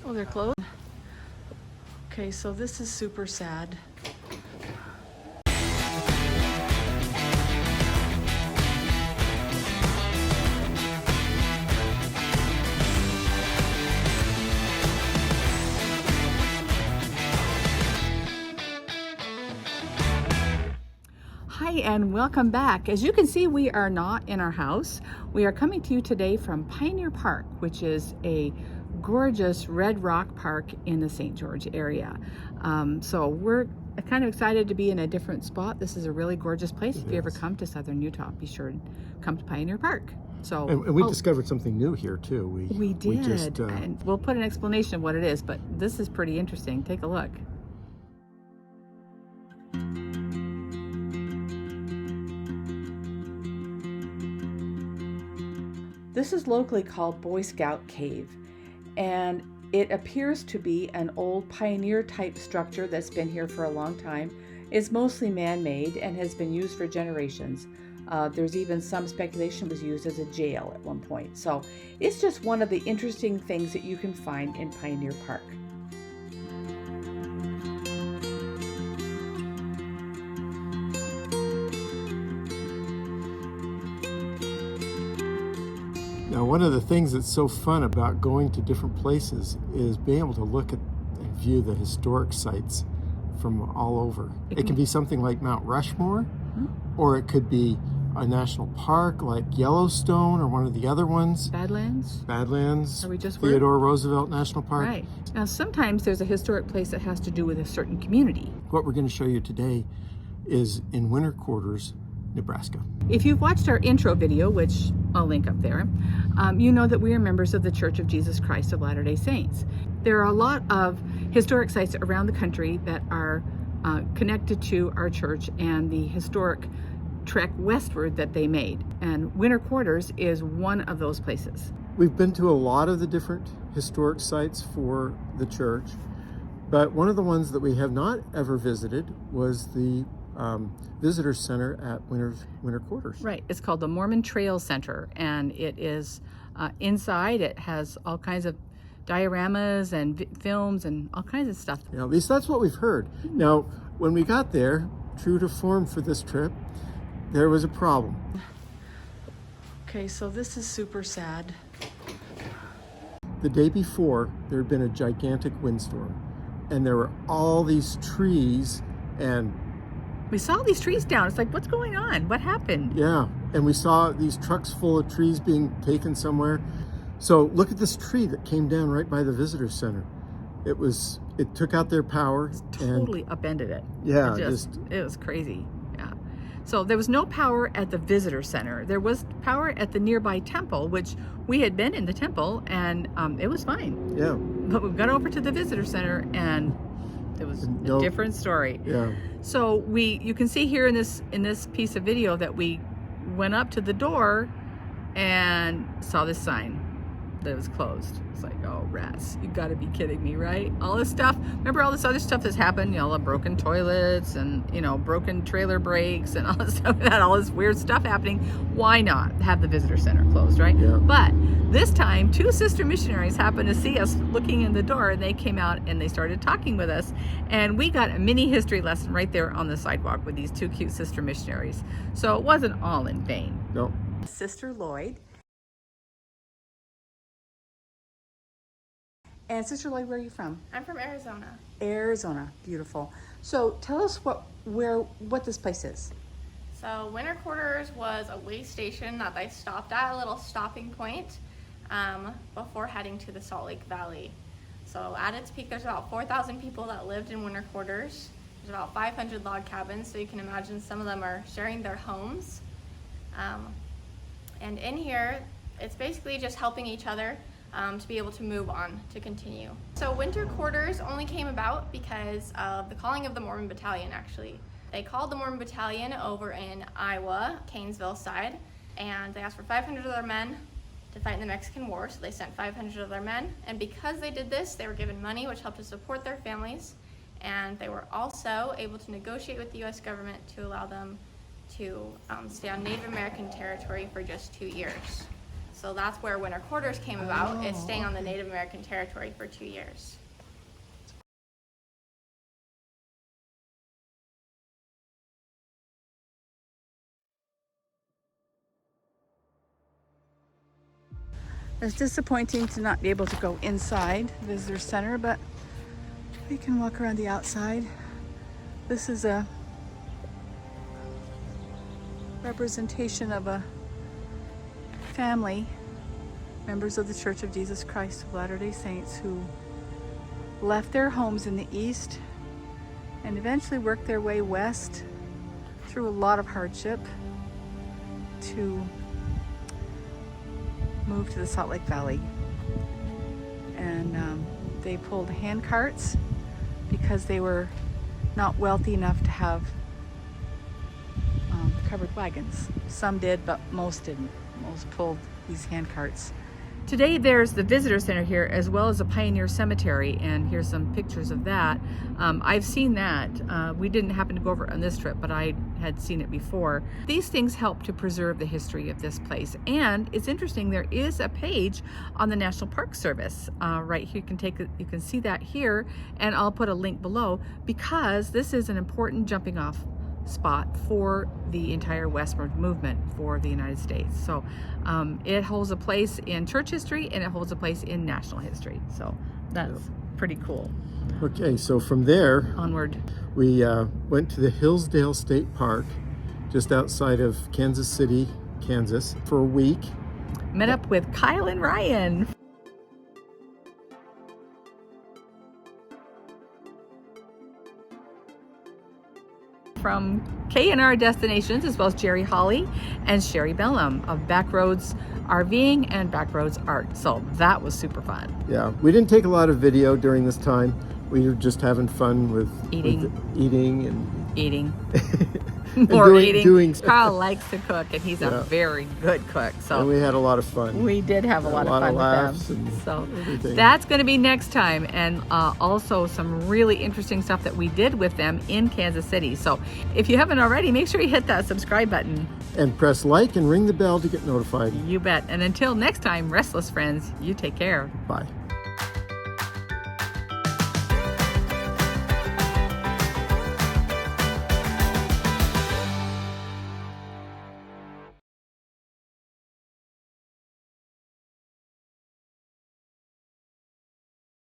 Oh, they're closed? Okay, so this is super sad. Hi and welcome back. As you can see, we are not in our house. We are coming to you today from Pioneer Park, which is a gorgeous red rock park in the St. George area. So we're kind of excited to be in a different spot. This is a really gorgeous place. If you ever come to Southern Utah, be sure to come to Pioneer Park. So, and we discovered something new here too. We did. And we'll put an explanation of what it is, but this is pretty interesting. Take a look. This is locally called Boy Scout Cave, and it appears to be an old pioneer type structure that's been here for a long time. It's mostly man-made and has been used for generations. There's even some speculation it was used as a jail at one point. So it's just one of the interesting things that you can find in Pioneer Park. Now, one of the things that's so fun about going to different places is being able to look at and view the historic sites from all over. It can be something like Mount Rushmore, or it could be a national park like Yellowstone or one of the other ones. Badlands? Badlands, Are we just Theodore Roosevelt National Park. Right. Now, sometimes there's a historic place that has to do with a certain community. What we're going to show you today is in winter quarters, Nebraska. If you've watched our intro video, which I'll link up there, you know that we are members of the Church of Jesus Christ of Latter-day Saints. There are a lot of historic sites around the country that are connected to our church and the historic trek westward that they made. And winter quarters is one of those places. We've been to a lot of the different historic sites for the church, but one of the ones that we have not ever visited was the visitor center at winter quarters. Right. It's called the Mormon Trail Center, and it is inside. It has all kinds of dioramas and films and all kinds of stuff. Yeah, at least that's what we've heard. Now, when we got there, true to form for this trip, there was a problem. Okay, so this is super sad. The day before, there had been a gigantic windstorm, and there were all these trees and we saw these trees down. It's like, what's going on? What happened? yeah, and we saw these trucks full of trees being taken somewhere. So look at this tree that came down right by the visitor center. It took out their power. Totally upended it. Yeah, it was crazy. Yeah. So there was no power at the visitor center. There was power at the nearby temple, which we had been in the temple, and it was fine. Yeah. But we got over to the visitor center, and it was a different story. Yeah. So you can see here in this piece of video that we went up to the door and saw this sign that it was closed. It's like, oh, rats, you gotta be kidding me, right? All this stuff, remember all this other stuff that's happened, the broken toilets and, broken trailer brakes and all this stuff, all this weird stuff happening. Why not have the visitor center closed, right? Yeah. But this time, two sister missionaries happened to see us looking in the door, and they came out and they started talking with us, and we got a mini history lesson right there on the sidewalk with these two cute sister missionaries. So it wasn't all in vain. No. Sister Lloyd. And Sister Lloyd, where are you from? I'm from Arizona. Arizona, beautiful. So tell us what this place is. So winter quarters was a way station that I stopped at, a little stopping point before heading to the Salt Lake Valley. So at its peak, there's about 4,000 people that lived in winter quarters. There's about 500 log cabins, so you can imagine some of them are sharing their homes. And in here, it's basically just helping each other to be able to move on, to continue. So winter quarters only came about because of the calling of the Mormon Battalion, actually. They called the Mormon Battalion over in Iowa, Canesville side, and they asked for 500 of their men to fight in the Mexican War, so they sent 500 of their men. And because they did this, they were given money, which helped to support their families, and they were also able to negotiate with the U.S. government to allow them to stay on Native American territory for just 2 years. So that's where winter quarters came about. It's staying on the Native American territory for 2 years. It's disappointing to not be able to go inside the visitor center, but we can walk around the outside. This is a representation of a family, members of the Church of Jesus Christ of Latter-day Saints, who left their homes in the east and eventually worked their way west through a lot of hardship to move to the Salt Lake Valley. And they pulled hand carts because they were not wealthy enough to have covered wagons. Some did, but most didn't. Most pulled these hand carts. Today there's the visitor center here, as well as a pioneer cemetery, and here's some pictures of that. I've seen that. We didn't happen to go over on this trip, but I had seen it before. These things help to preserve the history of this place, and it's interesting, there is a page on the National Park Service right here. You can see that here, and I'll put a link below, because this is an important jumping off spot for the entire westward movement for the United States. So it holds a place in church history, and it holds a place in national history. So that's pretty cool. Okay, so from there Onward. we went to the Hillsdale State Park just outside of Kansas City, Kansas for a week. Met up with Kyle and Ryan. From K&R Destinations, as well as Jerry Holly and Sherry Bellam of Backroads RVing and Backroads Art. So that was super fun. Yeah, we didn't take a lot of video during this time. We were just having fun with eating More eating. Carl likes to cook, and he's a very good cook. So and we had a lot of fun. We did have a lot of fun with them. So everything. That's going to be next time, and also some really interesting stuff that we did with them in Kansas City. So if you haven't already, make sure you hit that subscribe button. And press like and ring the bell to get notified. You bet. And until next time, restless friends, you take care. Bye.